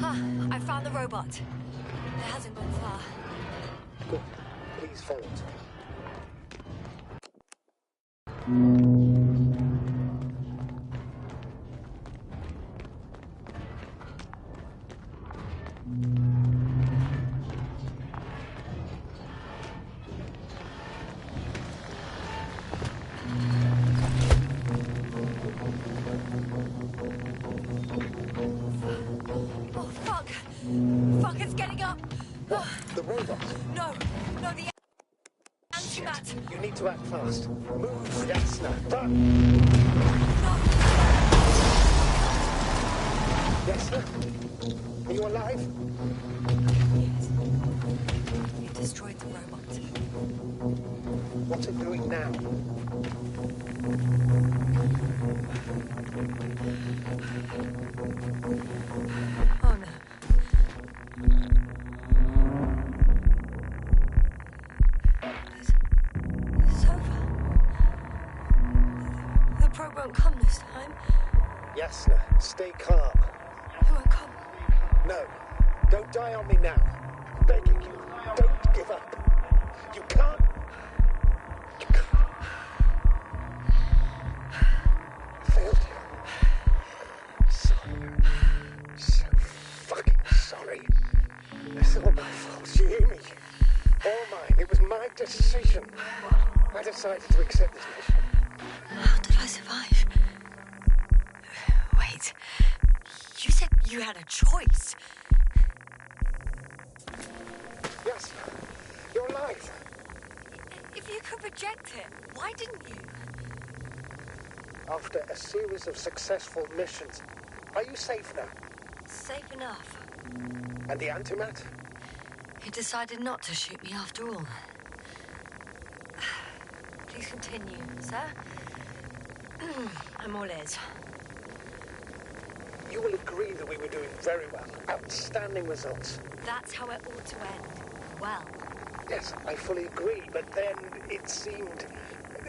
I found the robot. It hasn't gone far. Good. Please follow it. Oh, fuck! Fuck, it's getting up! What? The robot? No, the antimat! You need to act fast. Move, Yasna. Run! No! Yasna? Are you alive? Yes. You destroyed the robot. What's it doing now? Oh no. It's over. The probe won't come this time. Yasna, stay calm. It won't come. No, don't die on me now. I'm begging you, don't give up. You can't. You can't. I failed you. Sorry. So fucking sorry. It's all my fault, you hear me? All mine. It was my decision. I decided to accept this mission. How did I survive? Wait. You said you had a choice. Yes, you're alive. If you could reject it, why didn't you? After a series of successful missions, are you safe now? Safe enough. And the antimat? He decided not to shoot me after all. Please continue, sir. I'm all ears. You will agree that we were doing very well. Outstanding results. That's how it ought to end. Well. Yes, I fully agree, but then it seemed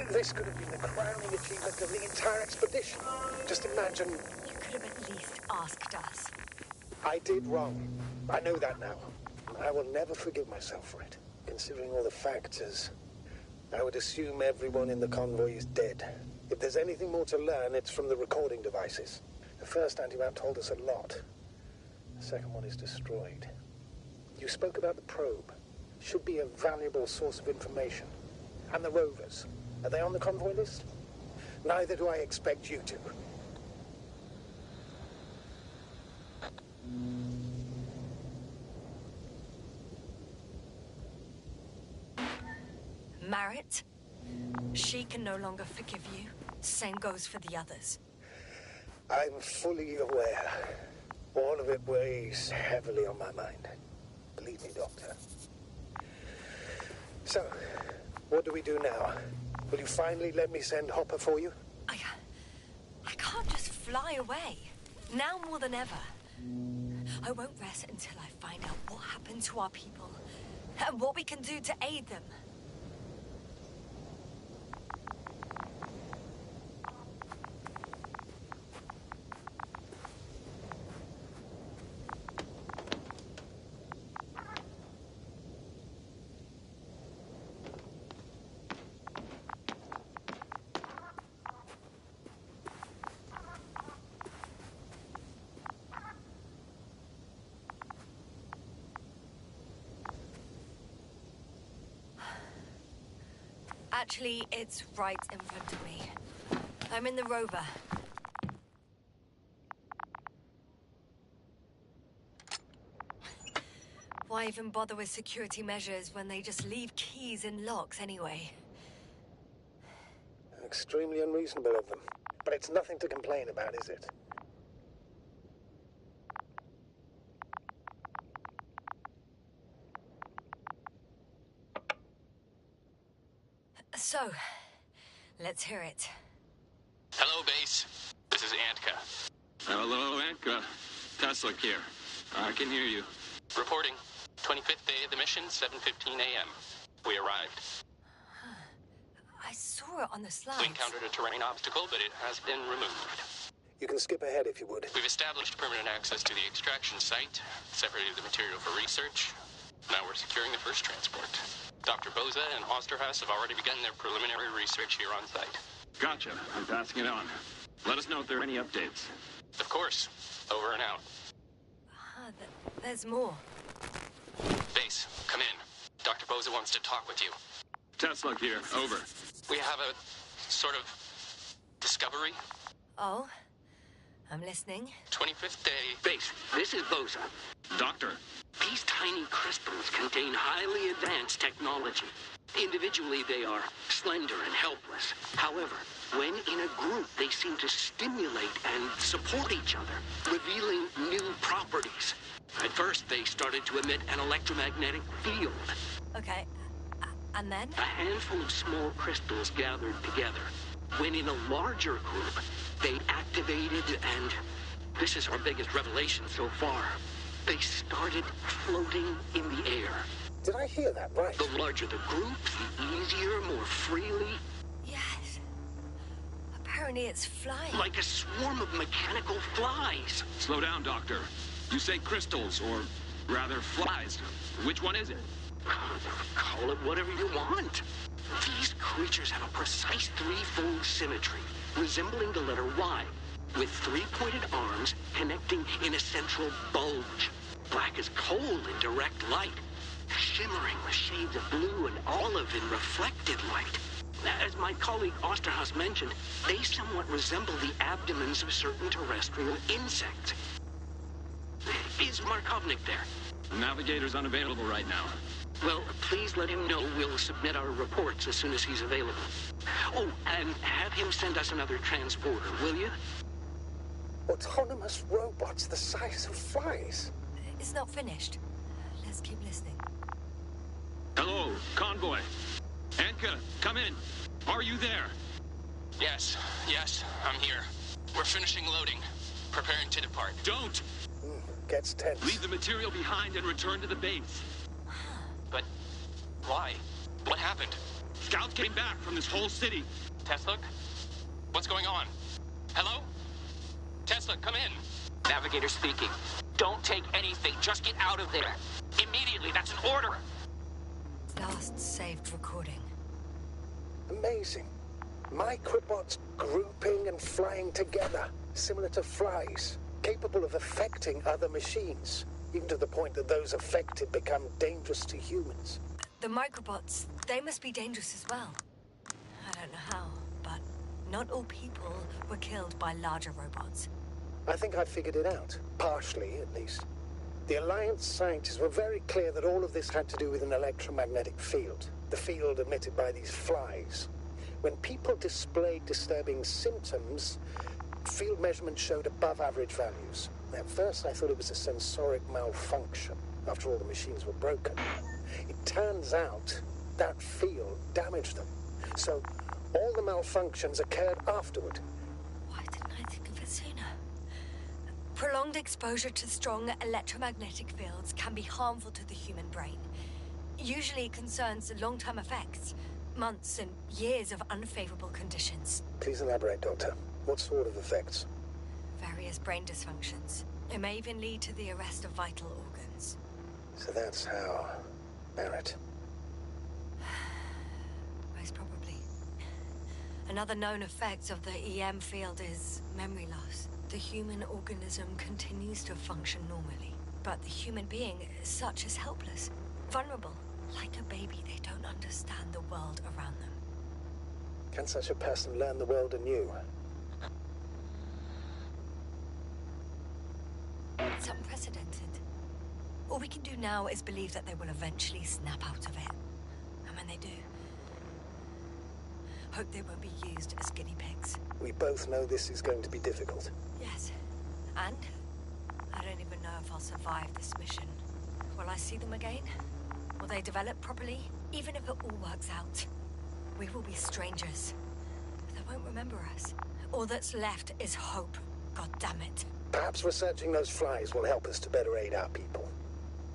this could have been the crowning achievement of the entire expedition. Just imagine. You could have at least asked us. I did wrong. I know that now. I will never forgive myself for it. Considering all the factors, I would assume everyone in the convoy is dead. If there's anything more to learn, it's from the recording devices. The first antimat told us a lot. The second one is destroyed. You spoke about the probe. Should be a valuable source of information. And the rovers. Are they on the convoy list? Neither do I expect you to. Marit? She can no longer forgive you. Same goes for the others. I'm fully aware. All of it weighs heavily on my mind. Believe me, Doctor. So, what do we do now? Will you finally let me send Hopper for you? I can't just fly away. Now more than ever. I won't rest until I find out what happened to our people. And what we can do to aid them. Actually, it's right in front of me. I'm in the rover. Why even bother with security measures when they just leave keys in locks anyway? Extremely unreasonable of them. But it's nothing to complain about, is it? So, let's hear it. Hello, base. This is Antka. Hello, Antka. Tesla here. I can hear you. Reporting. 25th day of the mission, 7:15 a.m. We arrived. I saw it on the slides. We encountered a terrain obstacle, but it has been removed. You can skip ahead if you would. We've established permanent access to the extraction site, separated the material for research. Now we're securing the first transport. Dr. Boza and Osterhaus have already begun their preliminary research here on site. Gotcha. I'm passing it on. Let us know if there are any updates. Of course. Over and out. There's more. Base, come in. Dr. Boza wants to talk with you. Tesla here. Over. We have a sort of discovery. Oh? I'm listening. 25th day. Base, this is Boza. Doctor. These tiny crystals contain highly advanced technology. Individually, they are slender and helpless. However, when in a group, they seem to stimulate and support each other, revealing new properties. At first, they started to emit an electromagnetic field. Okay. And then? A handful of small crystals gathered together. When in a larger group, they activated and... this is our biggest revelation so far. They started floating in the air. Did I hear that right? The larger the group, the easier, more freely. Yes. Apparently it's flying. Like a swarm of mechanical flies. Slow down, Doctor. You say crystals, or rather flies. Which one is it? Call it whatever you want. These creatures have a precise threefold symmetry, resembling the letter Y, with three-pointed arms connecting in a central bulge. Black as coal in direct light, shimmering with shades of blue and olive in reflected light. As my colleague Osterhaus mentioned, they somewhat resemble the abdomens of certain terrestrial insects. Is Markovnik there? Navigator's unavailable right now. Well, please let him know we'll submit our reports as soon as he's available. Oh, and have him send us another transporter, will you? Autonomous robots the size of flies. It's not finished. Let's keep listening. Hello, convoy. Anka, come in. Are you there? Yes, I'm here. We're finishing loading. Preparing to depart. Don't! Gets tense. Leave the material behind and return to the base. But why? What happened? Scouts came back from this whole city. Tesla? What's going on? Hello? Tesla, come in. Navigator speaking. Don't take anything. Just get out of there. Immediately. That's an order. Last saved recording. Amazing. Microbots grouping and flying together, similar to flies, capable of affecting other machines, even to the point that those affected become dangerous to humans. The microbots, they must be dangerous as well. I don't know how, but not all people were killed by larger robots. I think I figured it out, partially at least. The Alliance scientists were very clear that all of this had to do with an electromagnetic field, the field emitted by these flies. When people displayed disturbing symptoms, field measurements showed above average values. At first I thought it was a sensoric malfunction. After all, the machines were broken. It turns out that field damaged them. So all the malfunctions occurred afterward. Why didn't I think of it sooner? Prolonged exposure to strong electromagnetic fields can be harmful to the human brain. Usually it concerns long-term effects, months and years of unfavorable conditions. Please elaborate, Doctor. What sort of effects? Various brain dysfunctions. It may even lead to the arrest of vital organs. So that's how... Barrett. Most probably. Another known effect of the EM field is memory loss. The human organism continues to function normally, but the human being as such is helpless, vulnerable. Like a baby, they don't understand the world around them. Can such a person learn the world anew? It's unprecedented. All we can do now is believe that they will eventually snap out of it. And when they do, hope they won't be used as guinea pigs. We both know this is going to be difficult. Yes. And I don't even know if I'll survive this mission. Will I see them again? Will they develop properly? Even if it all works out, we will be strangers. They won't remember us. All that's left is hope. God damn it. Perhaps researching those flies will help us to better aid our people.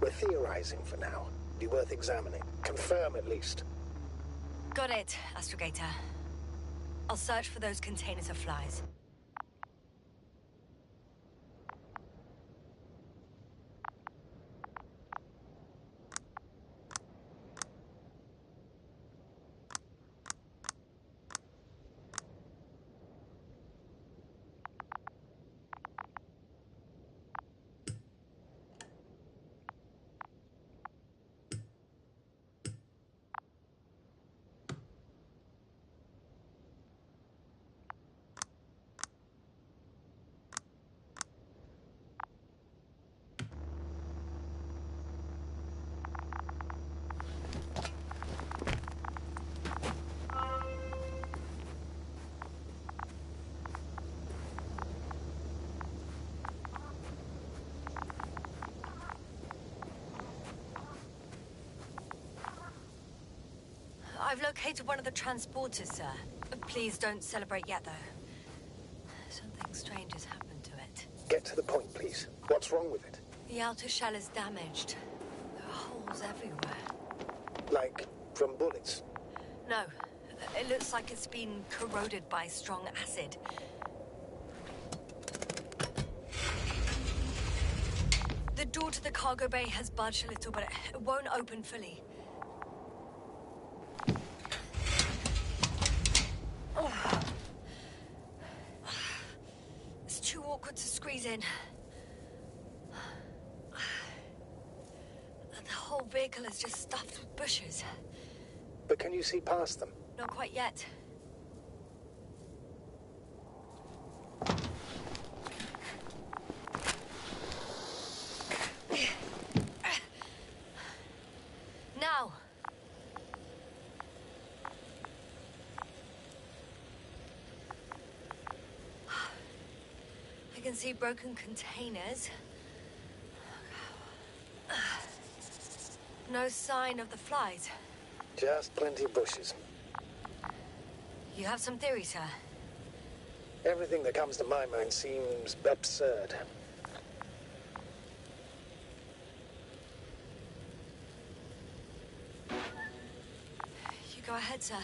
We're theorizing for now. Be worth examining. Confirm at least. Got it, Astrogator. I'll search for those containers of flies. I've located one of the transporters, sir. Please don't celebrate yet, though. Something strange has happened to it. Get to the point, please. What's wrong with it? The outer shell is damaged. There are holes everywhere. Like from bullets? No. It looks like it's been corroded by strong acid. The door to the cargo bay has budged a little, but it won't open fully. It's too awkward to squeeze in. The whole vehicle is just stuffed with bushes. But can you see past them? Not quite yet. Now. I can see broken containers. No sign of the flies. Just plenty of bushes. You have some theories, sir? Everything that comes to my mind seems absurd. You go ahead, sir.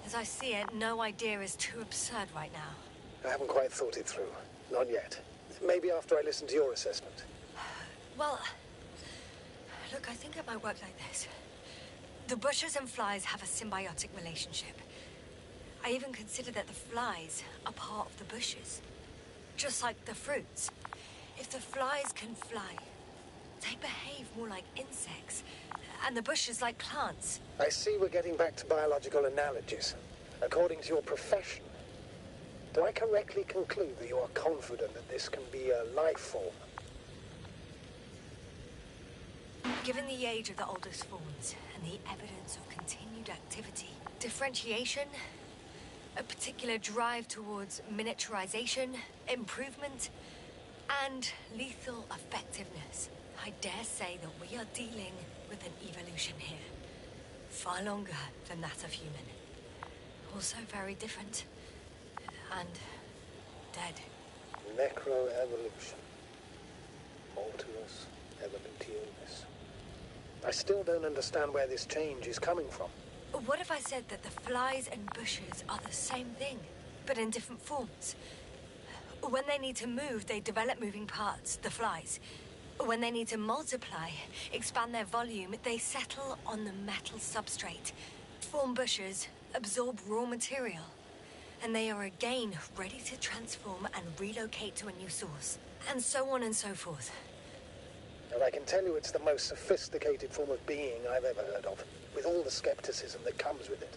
As I see it, no idea is too absurd right now. I haven't quite thought it through. Not yet. Maybe after I listen to your assessment. Well, look, I think it might work like this. The bushes and flies have a symbiotic relationship. I even consider that the flies are part of the bushes. Just like the fruits. If the flies can fly, they behave more like insects, and the bushes like plants. I see we're getting back to biological analogies. According to your profession, do I correctly conclude that you are confident that this can be a life form? Given the age of the oldest forms and the evidence of continued activity, differentiation, a particular drive towards miniaturization, improvement, and lethal effectiveness, I dare say that we are dealing with an evolution here. Far longer than that of human. Also very different. And dead. Necroevolution. Mortuus evolutionis. I still don't understand where this change is coming from. What if I said that the flies and bushes are the same thing, but in different forms? When they need to move, they develop moving parts, the flies. When they need to multiply, expand their volume, they settle on the metal substrate, form bushes, absorb raw material, and they are again ready to transform and relocate to a new source, and so on and so forth. And I can tell you it's the most sophisticated form of being I've ever heard of, with all the skepticism that comes with it.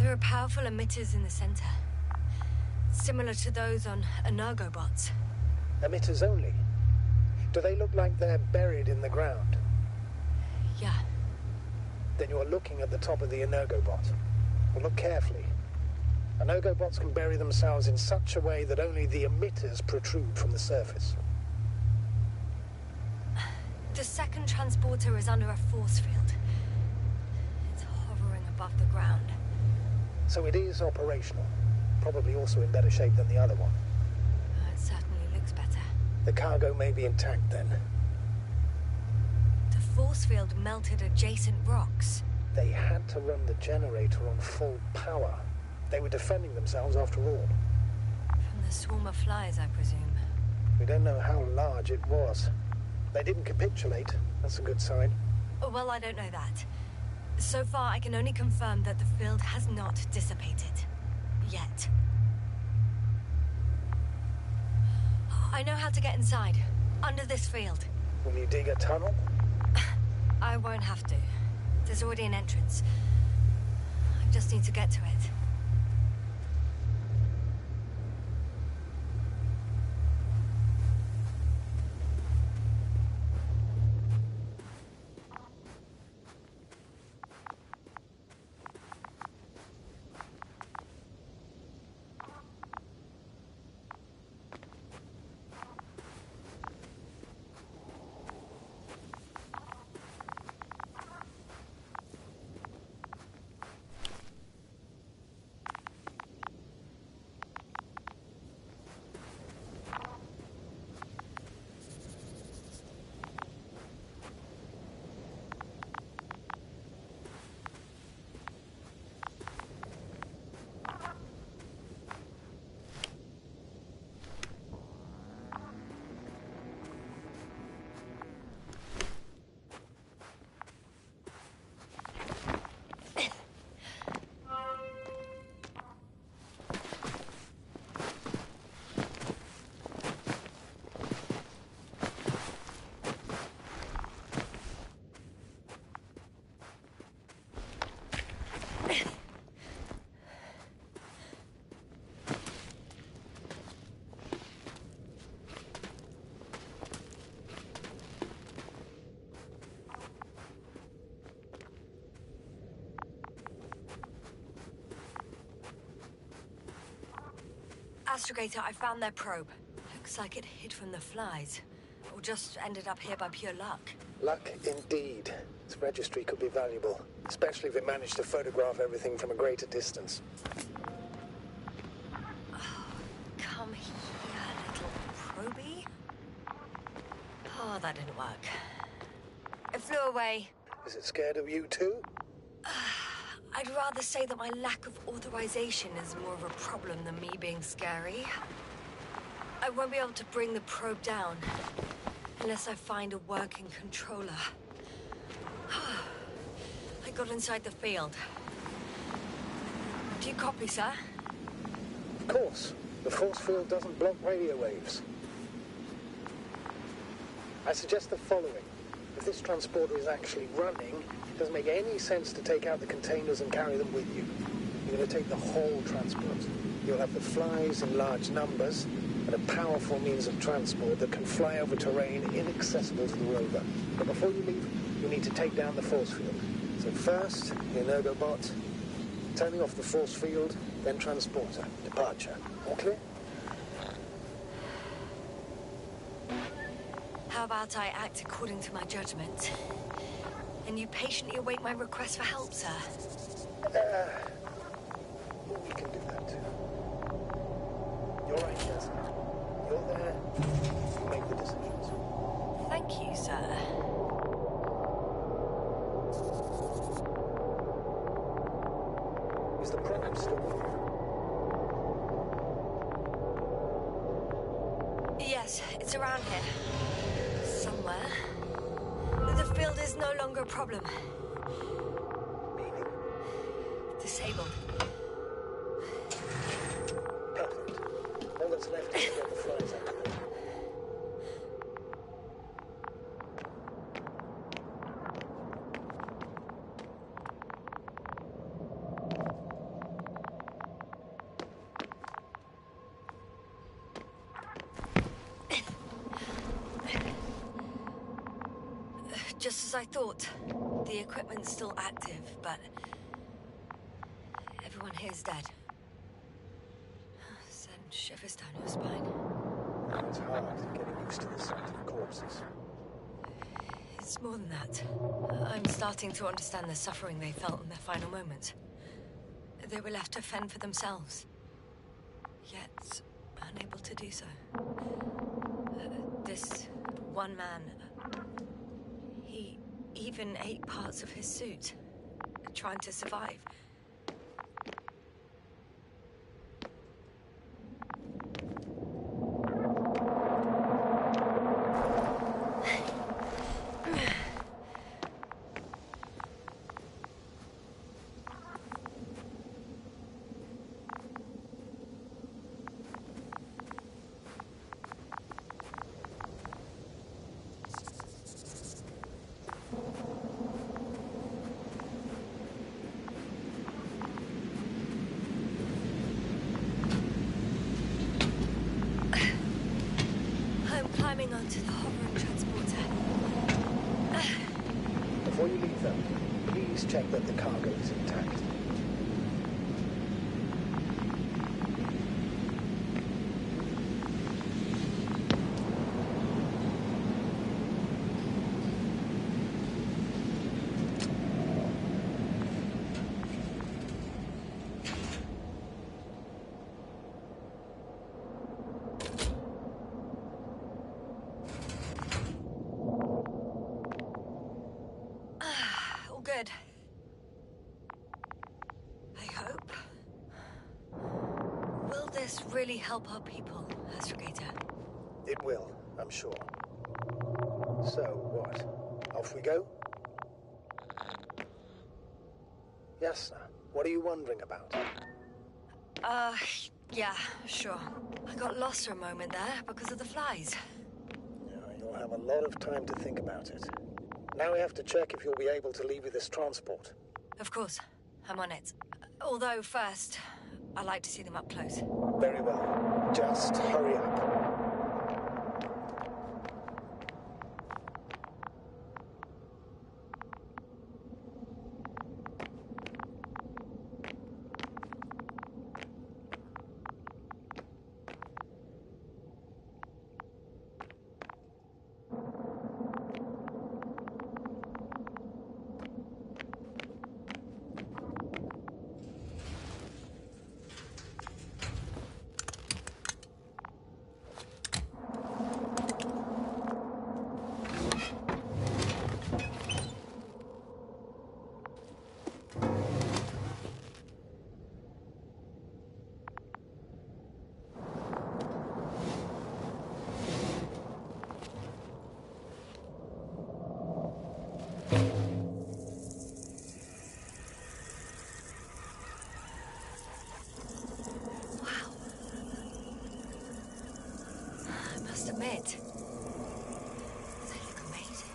There are powerful emitters in the center. Similar to those on Energobots. Emitters only? Do they look like they're buried in the ground? Yeah. Then you're looking at the top of the Energobot. Well, look carefully. Energobots can bury themselves in such a way that only the emitters protrude from the surface. The second transporter is under a force field. It's hovering above the ground. So it is operational. Probably also in better shape than the other one. The cargo may be intact then. The force field melted adjacent rocks. They had to run the generator on full power. They were defending themselves after all. From the swarm of flies, I presume. We don't know how large it was. They didn't capitulate. That's a good sign. Oh, well, I don't know that. So far, I can only confirm that the field has not dissipated. Yet. I know how to get inside. Under this field. Will you dig a tunnel? I won't have to. There's already an entrance. I just need to get to it. Astrogator, I found their probe. Looks like it hid from the flies. Or just ended up here by pure luck. Luck indeed. Its registry could be valuable, especially if it managed to photograph everything from a greater distance. Oh, come here, little probie. Oh, that didn't work. It flew away. Is it scared of you too? I'd rather say that my lack of authorization is more of a problem than me being scary. I won't be able to bring the probe down unless I find a working controller. I got inside the field. Do you copy, sir? Of course. The force field doesn't block radio waves. I suggest the following. If this transporter is actually running, it doesn't make any sense to take out the containers and carry them with you. You're going to take the whole transport. You'll have the flies in large numbers and a powerful means of transport that can fly over terrain inaccessible to the rover. But before you leave, you need to take down the force field. So first, your Energobot, turning off the force field, then transporter. Departure. All clear? How about I act according to my judgment? And you patiently await my request for help, sir? We can do that too. You're right, Desmond. You're there. You make the decisions. Thank you, sir. Is the program still there? Yes, it's around here. Somewhere. The field is no longer a problem. Meaning? Disabled. Perfect. All that's left is to get the flies out of there. Just as I thought. The equipment's still active, but everyone here's dead. Send shivers down your spine. It's hard getting used to the sight of corpses. It's more than that. I'm starting to understand the suffering they felt in their final moments. They were left to fend for themselves, yet unable to do so. This one man, he even ate parts of his suit, trying to survive. Climbing onto the hovering transporter. Before you leave them, please check that the cargo is intact. Good. I hope. Will this really help our people, Astrogator? It will, I'm sure. So, what? Off we go? Yasna, what are you wondering about? Yeah, sure. I got lost for a moment there because of the flies. Yeah, you'll have a lot of time to think about it. Now we have to check if you'll be able to leave with this transport. Of course, I'm on it. Although first, I'd like to see them up close. Very well. Just hurry up. Admit, they look amazing.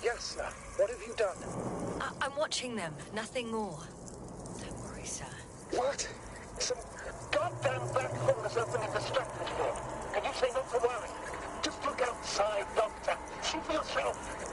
Yasna, what have you done? I'm watching them, nothing more. Don't worry, sir. What? Some goddamn black hole has opened in the stratosphere. Can you say not to worry? Just look outside, Doctor. See for yourself.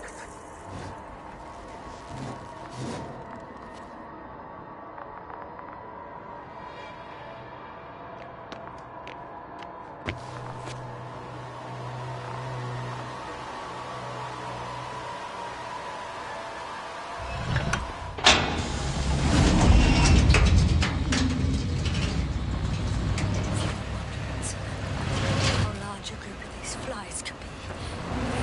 How large a group of these flies could be.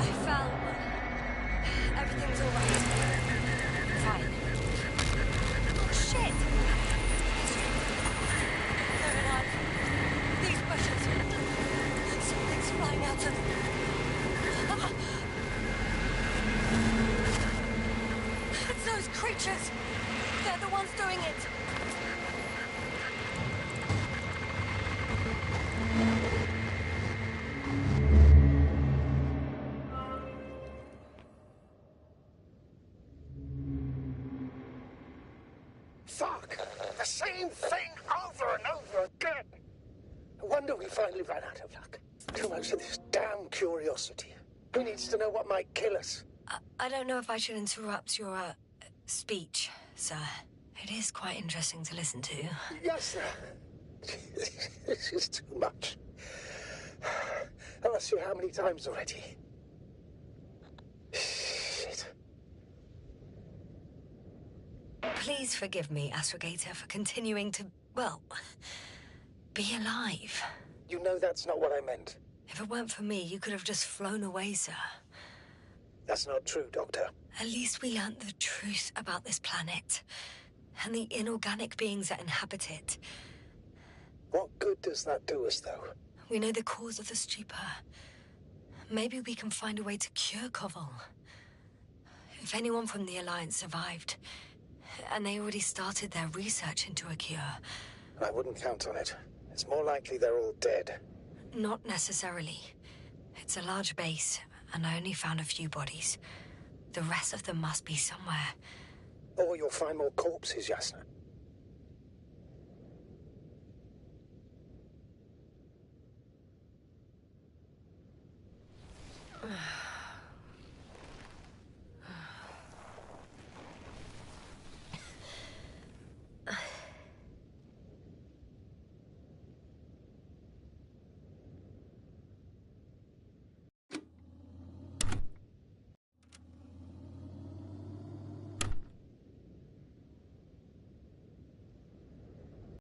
I fell. Everything's all right. Fine. Shit! They're alive. These bushes. Something's flying out of them. Ah! It's those creatures. They're the ones doing it. Fuck! The same thing over and over again! No wonder we finally ran out of luck. Too much of this damn curiosity. Who needs to know what might kill us? I don't know if I should interrupt your, speech, sir. It is quite interesting to listen to. Yes, sir. This is too much. I've asked you how many times already. Shit. Please forgive me, Astrogator, for continuing to, well, be alive. You know that's not what I meant. If it weren't for me, you could have just flown away, sir. That's not true, Doctor. At least we learned the truth about this planet and the inorganic beings that inhabit it. What good does that do us, though? We know the cause of the stupor. Maybe we can find a way to cure Koval. If anyone from the Alliance survived, and they already started their research into a cure. I wouldn't count on it. It's more likely they're all dead. Not necessarily. It's a large base, and I only found a few bodies. The rest of them must be somewhere. Or you'll find more corpses, Yasna.